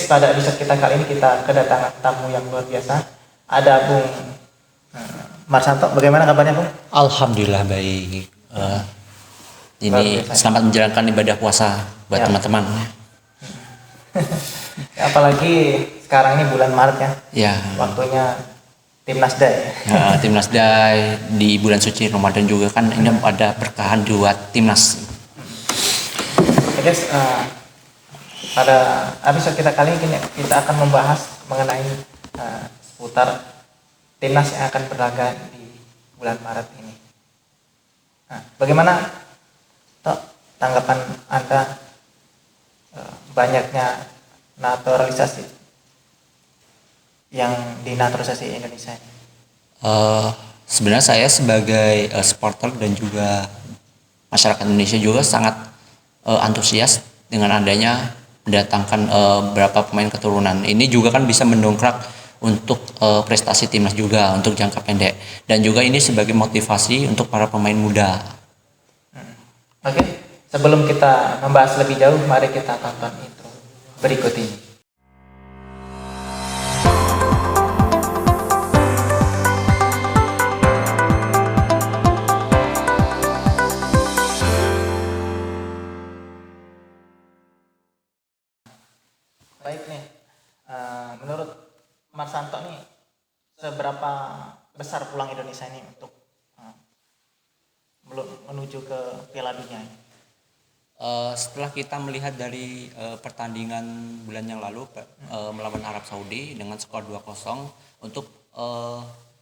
pada episode kita kali ini kita kedatangan tamu yang luar biasa. Ada Bung Marsanto. Bagaimana kabarnya, Bung? Alhamdulillah baik. Ini selamat menjalankan ibadah puasa buat teman-teman. Apalagi sekarang ini bulan Maret ya. Ya. Waktunya Timnas Day. Timnas Day di bulan suci Ramadan juga kan ini ada berkahan buat timnas. Oke, pada episode kita kali ini kita akan membahas mengenai seputar timnas yang akan berlaga di bulan Maret ini. Nah, bagaimana tanggapan Anda banyaknya naturalisasi yang dinaturalisasi Indonesia ini? Sebenarnya saya sebagai supporter dan juga masyarakat Indonesia juga sangat antusias dengan adanya mendatangkan beberapa pemain keturunan. Ini juga kan bisa mendongkrak untuk prestasi timnas juga untuk jangka pendek, dan juga ini sebagai motivasi untuk para pemain muda. Oke, sebelum kita membahas lebih jauh, mari kita tonton intro berikut ini. Baik nih, menurut Marsanto nih, seberapa besar peluang Indonesia ini untuk menuju ke Piala Dunia ini? Setelah kita melihat dari pertandingan bulan yang lalu melawan Arab Saudi dengan skor 2-0, untuk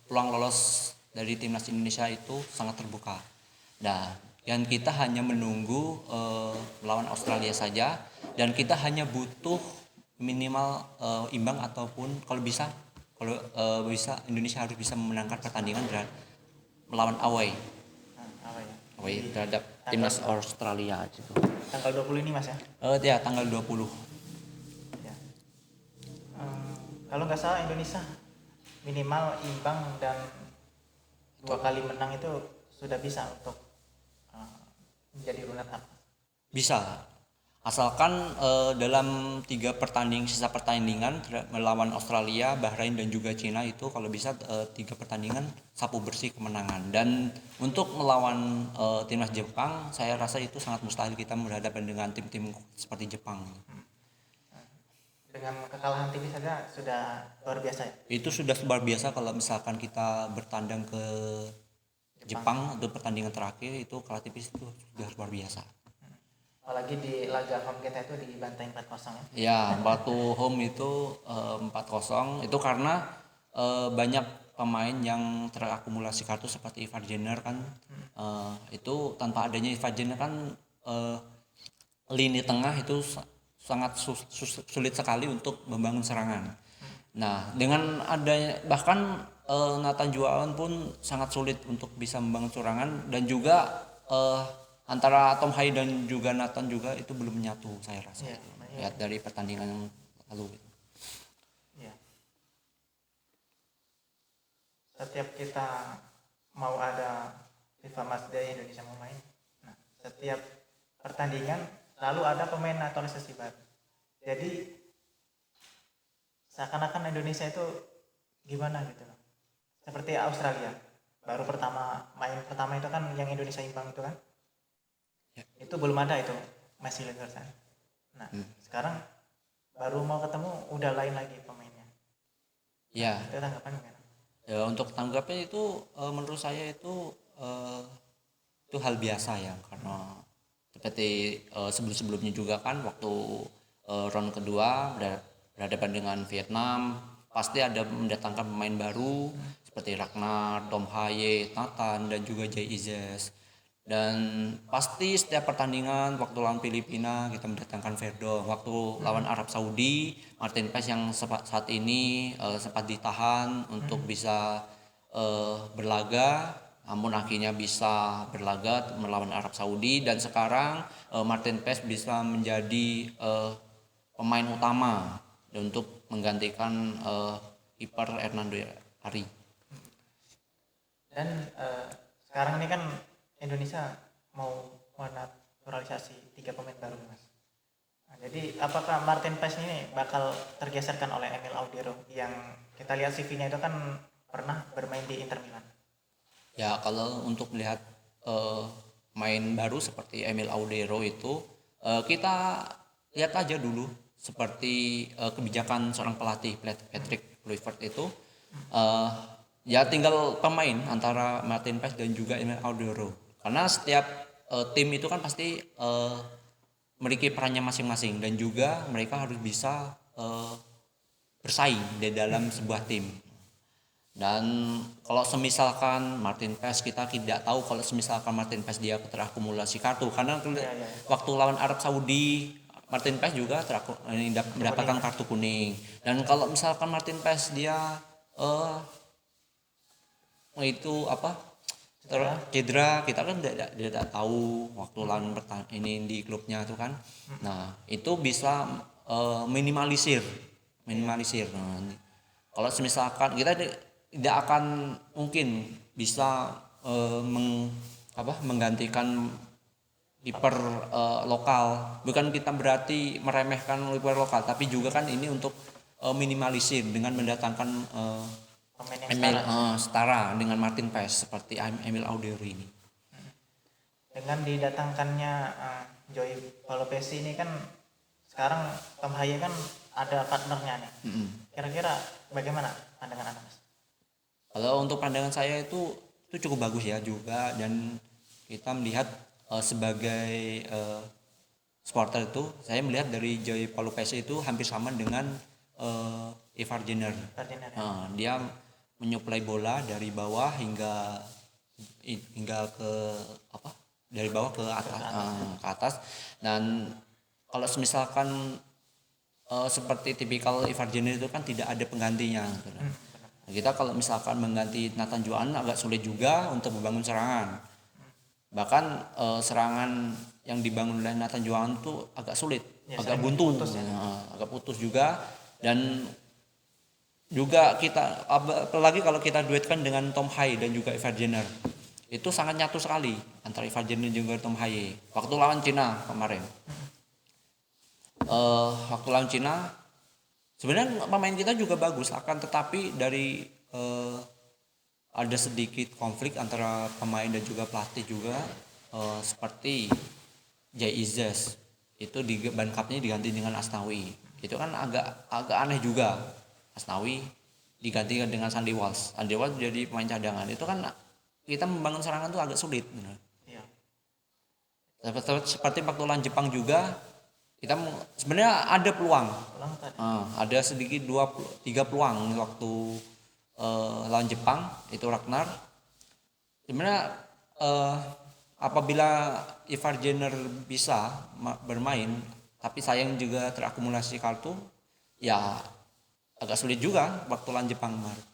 peluang lolos dari timnas Indonesia itu sangat terbuka. Nah, dan kita hanya menunggu melawan Australia saja, dan kita hanya butuh minimal imbang ataupun kalau bisa Indonesia harus bisa memenangkan pertandingan melawan away terhadap timnas Australia gitu. Tanggal 20 ini, Mas ya? Ya, tanggal 20. Ya. Kalau nggak salah Indonesia minimal imbang dan 2 kali menang itu sudah bisa untuk menjadi runner up. Bisa. Asalkan dalam 3 sisa pertandingan melawan Australia, Bahrain dan juga Cina itu kalau bisa 3 pertandingan sapu bersih kemenangan. Dan untuk melawan timnas Jepang, saya rasa itu sangat mustahil kita berhadapan dengan tim-tim seperti Jepang. Dengan kekalahan tipis saja sudah luar biasa ya? Itu sudah luar biasa kalau misalkan kita bertandang ke Jepang untuk pertandingan terakhir itu kalah tipis itu sudah luar biasa. Apalagi di laga home kita itu dibantai 4-0 ya? Ya, waktu home itu 4-0 itu karena banyak pemain yang terakumulasi kartu seperti Ivar Jenner kan. Itu tanpa adanya Ivar Jenner kan lini tengah itu sangat sulit sekali untuk membangun serangan. Nah, dengan adanya bahkan Nathan Jualan pun sangat sulit untuk bisa membangun serangan, dan juga antara Tom Hai dan juga Nathan juga itu belum menyatu saya rasa. Lihat dari pertandingan yang lalu. Ya. Setiap kita mau ada FIFA Matchday Indonesia mau main, nah setiap pertandingan lalu ada pemain naturalisasi baru. Jadi seakan-akan Indonesia itu gimana gitu loh. Seperti Australia, baru main pertama itu kan yang Indonesia imbang itu kan. Ya. Itu belum ada itu masih Legersan. Nah, sekarang baru mau ketemu udah lain lagi pemainnya. Ya. Itu tanggapan gimana? Ya, untuk tanggapan itu menurut saya itu hal biasa ya, karena seperti sebelum-sebelumnya juga kan waktu round kedua berhadapan dengan Vietnam pasti ada mendatangkan pemain baru seperti Ragnar, Tom Haye, Nathan dan juga Jay Izes. Dan pasti setiap pertandingan waktu lawan Filipina kita mendatangkan Verdon, waktu lawan Arab Saudi Martin Paes yang saat ini sempat ditahan untuk bisa berlaga, namun akhirnya bisa berlaga melawan Arab Saudi, dan sekarang Martin Paes bisa menjadi pemain utama untuk menggantikan kiper Hernando Ari. Dan sekarang ini kan Indonesia mau menaturalisasi 3 pemain baru, Mas. Nah, jadi apakah Martin Paes ini bakal tergeserkan oleh Emil Audero yang kita lihat CV-nya itu kan pernah bermain di Inter Milan. Ya kalau untuk melihat eh, main baru seperti Emil Audero itu kita lihat aja dulu seperti kebijakan seorang pelatih Patrick Kluivert itu eh, ya tinggal pemain antara Martin Paes dan juga Emil Audero karena setiap tim itu kan pasti memiliki perannya masing-masing dan juga mereka harus bisa bersaing di dalam sebuah tim. Dan kalau semisalkan Martin Paes kita tidak tahu kalau semisalkan Martin Paes dia terakumulasi kartu karena Ya, ya. waktu lawan Arab Saudi Martin Paes juga mendapatkan kartu kuning. Dan kalau misalkan Martin Paes dia eh itu apa cedera kita kan tidak tahu waktu lawan ini di klubnya itu kan. Nah, itu bisa minimalisir. Nah, kalau misalkan kita tidak akan mungkin bisa menggantikan kiper lokal. Bukan kita berarti meremehkan kiper lokal, tapi juga kan ini untuk minimalisir dengan mendatangkan Pemain yang Emil setara. setara dengan Martin Paes seperti Emil Audero ini. Dengan didatangkannya Joey Palopesi ini kan sekarang Tom Haye kan ada partnernya nih. Kira-kira bagaimana pandangan Anda, Mas? Kalau untuk pandangan saya itu cukup bagus ya juga dan kita melihat sebagai supporter itu saya melihat dari Joey Palopesi itu hampir sama dengan Ivar Jenner. Ferdinand ya? Dia menyuplai bola dari bawah hingga ke apa? Dari bawah ke atas dan kalau misalkan seperti tipikal Ivar Jenner itu kan tidak ada penggantinya gitu. Nah, kita kalau misalkan mengganti Nathan Joan agak sulit juga untuk membangun serangan. Bahkan serangan yang dibangun oleh Nathan Joan itu agak sulit, Ya, agak sering buntu, putus ya. agak putus juga dan juga kita apalagi kalau kita duetkan dengan Tom Haye dan juga Ivar Jenner itu sangat nyatu sekali antara Ivar Jenner dan juga Tom Haye waktu lawan Cina kemarin. Waktu lawan Cina sebenarnya pemain kita juga bagus akan tetapi dari ada sedikit konflik antara pemain dan juga pelatih juga seperti Jay Izzes itu di ban cupnya diganti dengan Asnawi itu kan agak aneh juga. Asnawi digantikan dengan Sandy Walsh jadi pemain cadangan itu kan kita membangun serangan itu agak sulit. Iya. Seperti waktu lawan Jepang juga kita sebenarnya ada peluang. Ulang tadi. Ada sedikit 3 peluang waktu lawan Jepang itu Ragnar. Sebenarnya apabila Ivar Jenner bisa bermain tapi sayang juga terakumulasi kartu ya agak sulit juga waktu lawan Jepang kemarin.